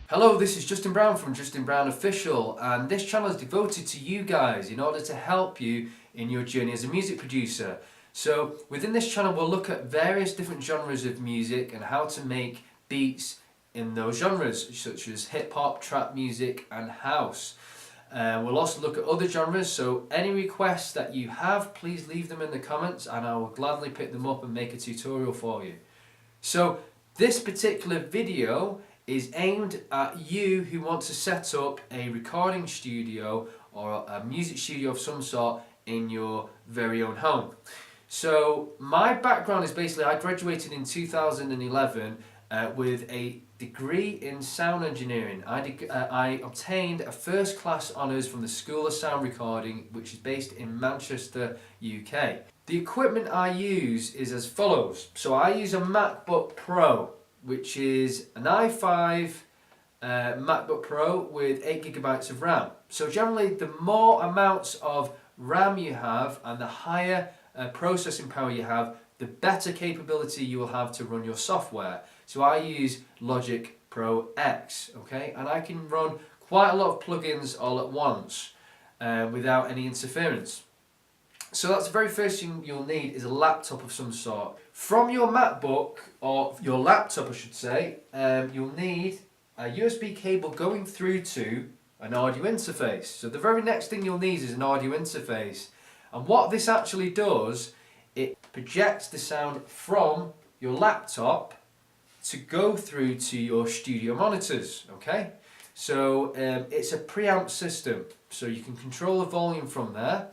Hello, this is Justin Brown from Justin Brown Official, and this channel is devoted to you guys in order to help you in your journey as a music producer. So within this channel we'll look at various different genres of music and how to make beats in those genres, such as hip hop, trap music and house. We'll also look at other genres, so any requests that you have, please leave them in the comments and I will gladly pick them up and make a tutorial for you. So this particular video is aimed at you who want to set up a recording studio or a music studio of some sort in your very own home. So my background is basically I graduated in 2011 with a degree in sound engineering. I obtained a first class honours from the School of Sound Recording, which is based in Manchester, UK. The equipment I use is as follows. So I use a MacBook Pro, which is an i5 MacBook Pro with 8GB of RAM. So generally the more amounts of RAM you have and the higher processing power you have, the better capability you will have to run your software. So I use Logic Pro X, okay, and I can run quite a lot of plugins all at once without any interference. So that's the very first thing you'll need is a laptop of some sort. From your MacBook, or your laptop I should say, you'll need a USB cable going through to an audio interface. So the very next thing you'll need is an audio interface. And what this actually does, it projects the sound from your laptop to go through to your studio monitors, okay? So it's a preamp system, so you can control the volume from there.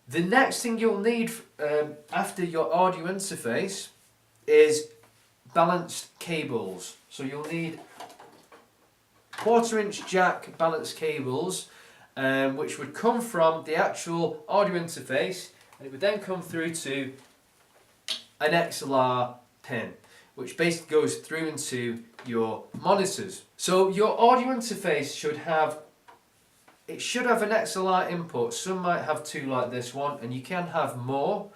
The next thing you'll need after your audio interface is balanced cables. So you'll need 1/4" jack balanced cables, which would come from the actual audio interface, and it would then come through to an XLR pin, which basically goes through into your monitors. So your audio interface should have an XLR input. Some might have two like this one, and you can have more.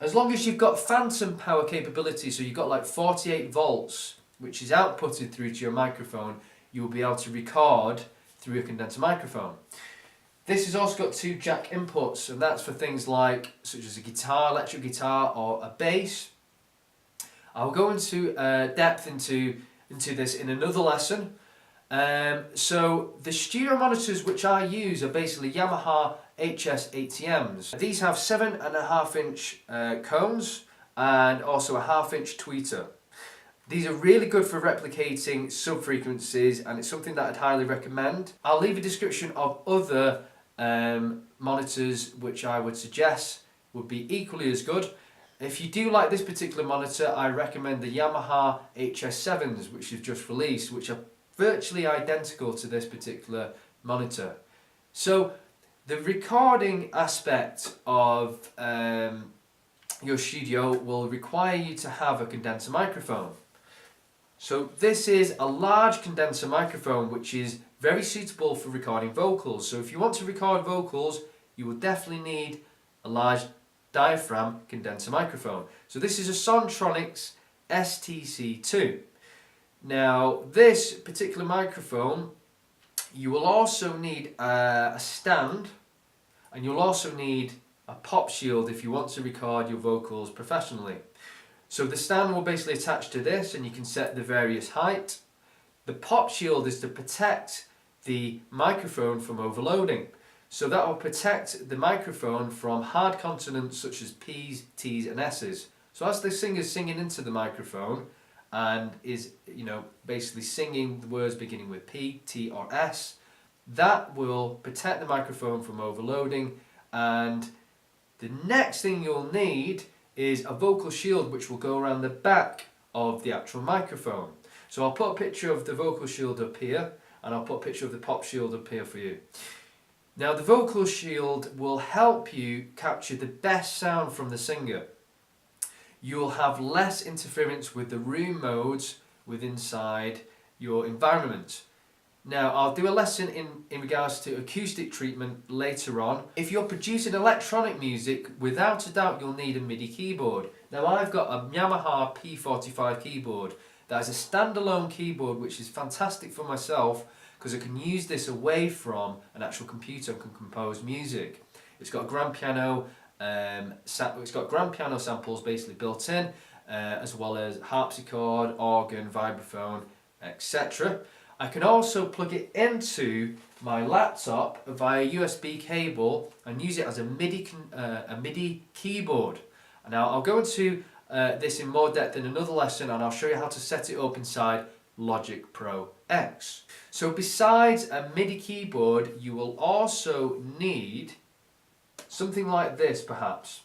As long as you've got phantom power capability, so you've got like 48 volts, which is outputted through to your microphone, you'll be able to record through a condenser microphone. This has also got two jack inputs, and that's for things like such as a guitar, electric guitar, or a bass. I'll go into depth into this in another lesson. So the studio monitors which I use are basically Yamaha HS80ms. These have 7.5" cones and also a 1/2" tweeter. These are really good for replicating sub-frequencies, and it's something that I'd highly recommend. I'll leave a description of other monitors which I would suggest would be equally as good. If you do like this particular monitor, I recommend the Yamaha HS7s, which you've just released, which are virtually identical to this particular monitor. So the recording aspect of your studio will require you to have a condenser microphone. So this is a large condenser microphone which is very suitable for recording vocals. So if you want to record vocals, you will definitely need a large diaphragm condenser microphone. So this is a Sontronics STC-2. Now this particular microphone, you will also need a stand, and you'll also need a pop shield if you want to record your vocals professionally. So the stand will basically attach to this, and you can set the various height. The pop shield is to protect the microphone from overloading. So that will protect the microphone from hard consonants such as P's, T's and S's. So as the singer's singing into the microphone and is, basically singing the words beginning with P, T or S, that will protect the microphone from overloading. And the next thing you'll need is a vocal shield which will go around the back of the actual microphone. So I'll put a picture of the vocal shield up here, and I'll put a picture of the pop shield up here for you. Now the vocal shield will help you capture the best sound from the singer. You'll have less interference with the room modes inside your environment. Now I'll do a lesson in regards to acoustic treatment later on. If you're producing electronic music, without a doubt you'll need a MIDI keyboard. Now I've got a Yamaha P-45 keyboard that is a standalone keyboard, which is fantastic for myself because I can use this away from an actual computer and can compose music. It's got a grand piano, it's got grand piano samples basically built in, as well as harpsichord, organ, vibraphone, etc. I can also plug it into my laptop via USB cable and use it as a MIDI keyboard. Now I'll go into this in more depth in another lesson, and I'll show you how to set it up inside Logic Pro X. So besides a MIDI keyboard, you will also need something like this perhaps.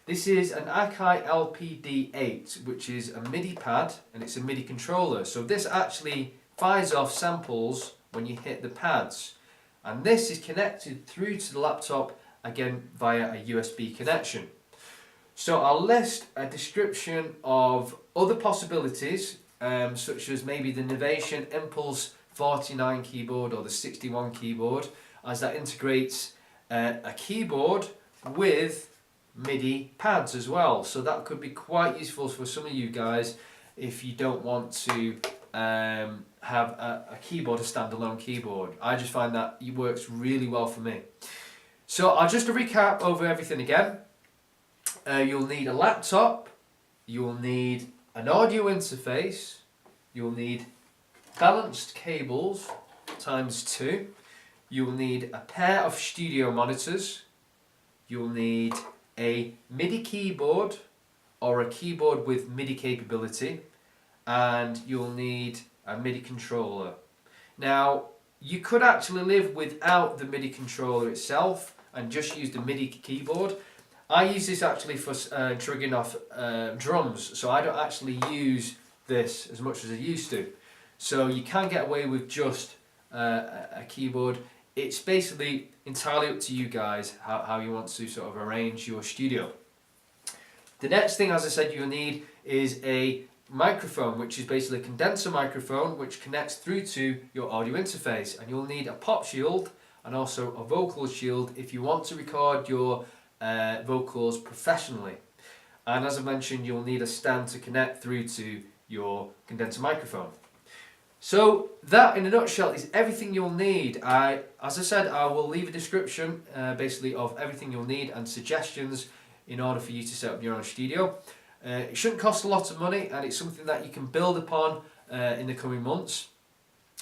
This is an Akai LPD8, which is a MIDI pad and it's a MIDI controller. So this actually fires off samples when you hit the pads. And this is connected through to the laptop again via a USB connection. So I'll list a description of other possibilities, such as maybe the Novation Impulse 49 keyboard or the 61 keyboard, as that integrates a keyboard with MIDI pads as well. So that could be quite useful for some of you guys if you don't want to have a keyboard, a standalone keyboard. I just find that it works really well for me. So I'll just recap over everything again. You'll need a laptop, you'll need an audio interface, you'll need balanced cables ×2, you'll need a pair of studio monitors, you'll need a MIDI keyboard or a keyboard with MIDI capability, and you'll need a MIDI controller. Now you could actually live without the MIDI controller itself and just use the MIDI keyboard. I use this actually for triggering off drums, so I don't actually use this as much as I used to. So you can get away with just a keyboard. It's basically entirely up to you guys how you want to sort of arrange your studio. The next thing, as I said, you'll need is a microphone, which is basically a condenser microphone which connects through to your audio interface, and you'll need a pop shield and also a vocal shield if you want to record your vocals professionally. And as I mentioned, you'll need a stand to connect through to your condenser microphone. So that in a nutshell is everything you'll need. As I said, I will leave a description basically of everything you'll need and suggestions in order for you to set up your own studio. It shouldn't cost a lot of money, and it's something that you can build upon in the coming months.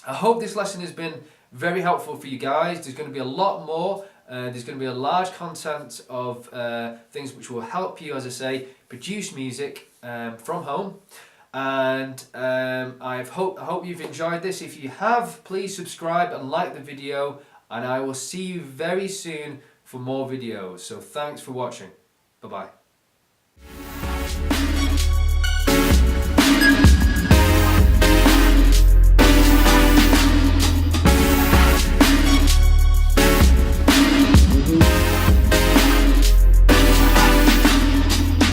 I hope this lesson has been very helpful for you guys. There's going to be a lot more. There's going to be a large content of things which will help you, as I say, produce music from home. And I hope you've enjoyed this. If you have, please subscribe and like the video, and I will see you very soon for more videos. So thanks for watching. Bye bye.